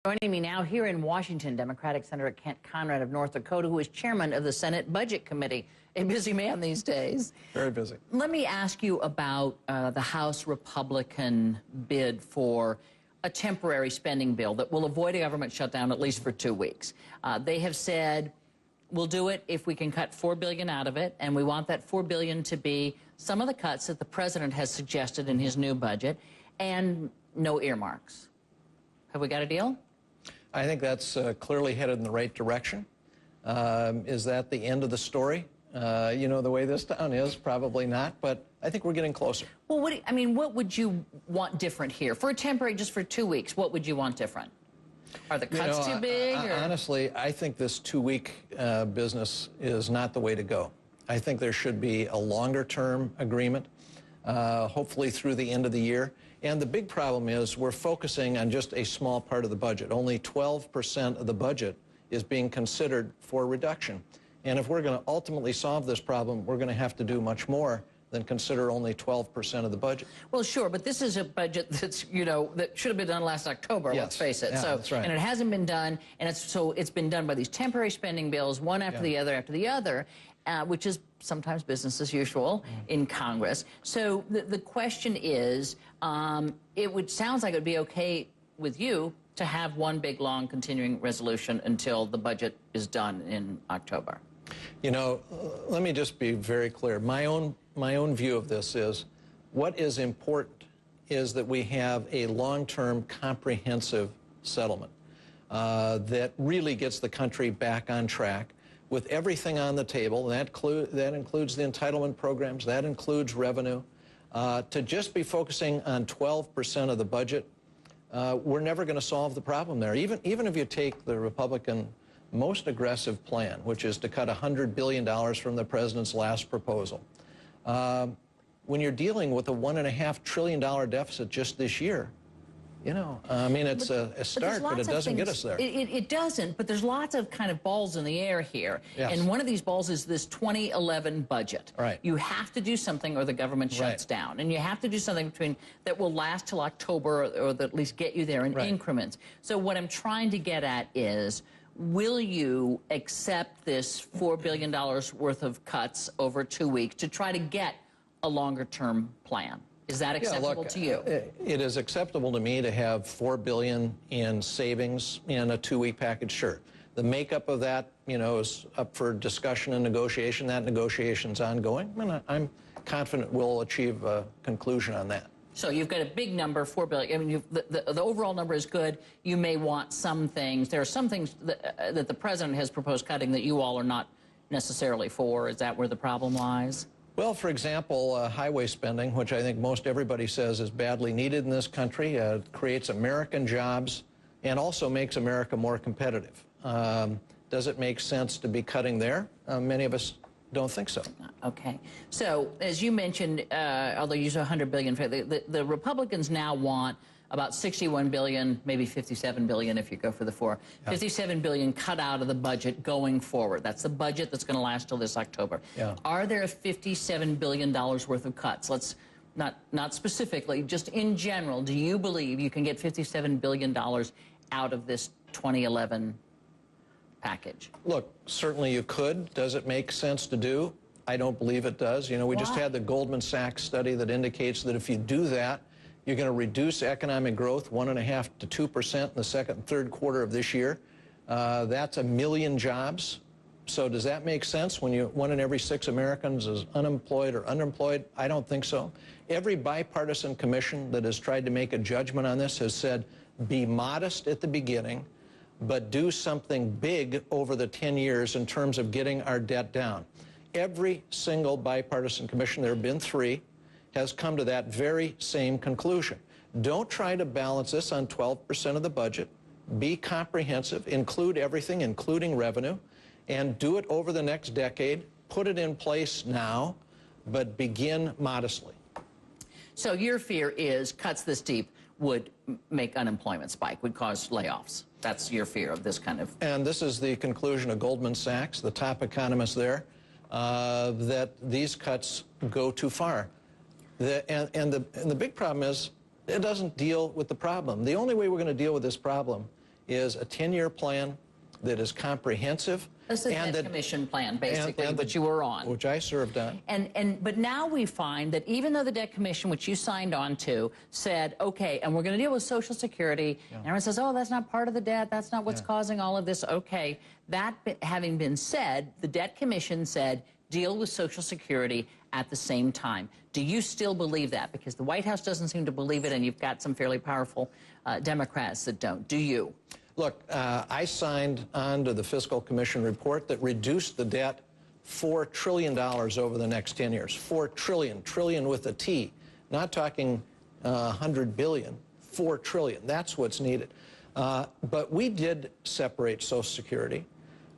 Joining me now here in Washington, Democratic Senator Kent Conrad of North Dakota, who is chairman of the Senate Budget Committee. A busy man these days. Very busy. Let me ask you about the House Republican bid for a temporary spending bill that will avoid a government shutdown at least for 2 weeks. They have said, we'll do it if we can cut $4 billion out of it, and we want that $4 billion to be some of the cuts that the president has suggested in his new budget, and no earmarks. Have we got a deal? I think that's clearly headed in the right direction. Is that the end of the story? You know, the way this town is, probably not, but I think we're getting closer. Well, what would you want different here? For a temporary, just for 2 weeks, what would you want different? Are the cuts too big? Honestly, I think this 2-week business is not the way to go. I think there should be a longer-term agreement, hopefully through the end of the year. And the big problem is we're focusing on just a small part of the budget. Only 12% of the budget is being considered for reduction. And if we're going to ultimately solve this problem, we're going to have to do much more than consider only 12% of the budget. Well, sure, but this is a budget that's, you know, that should have been done last October, yes. Let's face it. Yeah, so, that's right. And it hasn't been done, and it's been done by these temporary spending bills, one after the other, which is sometimes business as usual in Congress. So the question is, sounds like it would be okay with you to have one big, long, continuing resolution until the budget is done in October. You know, let me just be very clear. My own view of this is, what is important is that we have a long-term comprehensive settlement that really gets the country back on track with everything on the table. That includes the entitlement programs, that includes revenue. To just be focusing on 12% of the budget, we're never going to solve the problem there. Even if you take the Republican most aggressive plan, which is to cut $100 billion from the president's last proposal. When you're dealing with a $1.5 trillion deficit just this year, you know, I mean, it's a start, but it doesn't get us there. It doesn't, but there's lots of kind of balls in the air here. Yes. And one of these balls is this 2011 budget. Right. You have to do something or the government shuts down. And you have to do something that will last till October or that at least get you there in increments. So what I'm trying to get at is, will you accept this $4 billion worth of cuts over 2 weeks to try to get a longer-term plan? Is that acceptable to you? It is acceptable to me to have $4 billion in savings in a 2-week package, sure. The makeup of that, you know, is up for discussion and negotiation. That negotiation's ongoing, and I'm confident we'll achieve a conclusion on that. So you've got a big number, $4 billion. I mean, the overall number is good. You may want some things. There are some things that the president has proposed cutting that you all are not necessarily for. Is that where the problem lies? Well, for example, highway spending, which I think most everybody says is badly needed in this country, creates American jobs and also makes America more competitive. Does it make sense to be cutting there? Many of us don't think so. Okay. So, as you mentioned, although you use $100 billion, the Republicans now want about $61 billion, maybe $57 billion if you go for the $4. Yeah. $57 billion cut out of the budget going forward. That's the budget that's going to last till this October. Yeah. Are there $57 billion worth of cuts? Let's not specifically, just in general, do you believe you can get $57 billion out of this 2011 package? Look, certainly you could. Does it make sense to do? I don't believe it does. You know, we just had the Goldman Sachs study that indicates that if you do that, you're going to reduce economic growth 1.5% to 2% in the second and third quarter of this year. That's 1 million jobs. So does that make sense when 1 in every 6 Americans is unemployed or underemployed? I don't think so. Every bipartisan commission that has tried to make a judgment on this has said, be modest at the beginning, but do something big over the 10 years in terms of getting our debt down. Every single bipartisan commission, there have been 3, has come to that very same conclusion. Don't try to balance this on 12% of the budget. Be comprehensive, include everything, including revenue, and do it over the next decade. Put it in place now, but begin modestly. So your fear is cuts this deep would make unemployment spike, would cause layoffs. That's your fear of this kind of... And this is the conclusion of Goldman Sachs, the top economist there, that these cuts go too far. The big problem is it doesn't deal with the problem. The only way we're going to deal with this problem is a 10-year plan that is comprehensive. This is that commission plan, basically, which you were on. Which I served on. But now we find that even though the debt commission, which you signed on to, said, okay, and we're going to deal with Social Security, and everyone says, oh, that's not part of the debt, that's not what's causing all of this. Okay, that having been said, the debt commission said, deal with Social Security at the same time. Do you still believe that? Because the White House doesn't seem to believe it, and you've got some fairly powerful Democrats that don't. Do you? Look, I signed on to the Fiscal Commission report that reduced the debt $4 trillion over the next 10 years. $4 trillion, trillion with a T. Not talking 100 billion, $4 trillion. That's what's needed. But we did separate Social Security.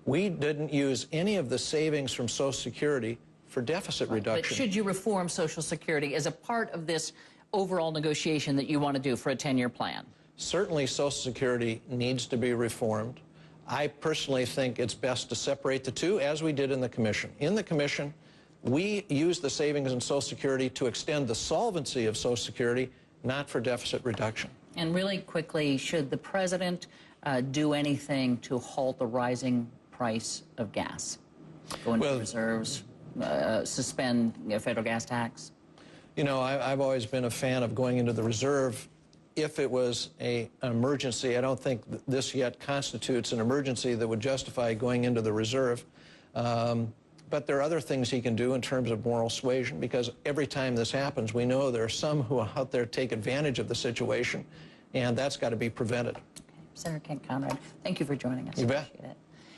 We didn't use any of the savings from Social Security for deficit reduction. But should you reform Social Security as a part of this overall negotiation that you want to do for a 10-year plan? Certainly, Social Security needs to be reformed. I personally think it's best to separate the two, as we did in the Commission. In the Commission, we used the savings in Social Security to extend the solvency of Social Security, not for deficit reduction. And really quickly, should the President do anything to halt the rising price of gas? Go into reserves, suspend federal gas tax? You know, I've always been a fan of going into the reserve if it was an emergency. I don't think this yet constitutes an emergency that would justify going into the reserve. But there are other things he can do in terms of moral suasion, because every time this happens, we know there are some who out there take advantage of the situation, and that's got to be prevented. Okay. Senator Conrad, thank you for joining us. You bet. Appreciate it.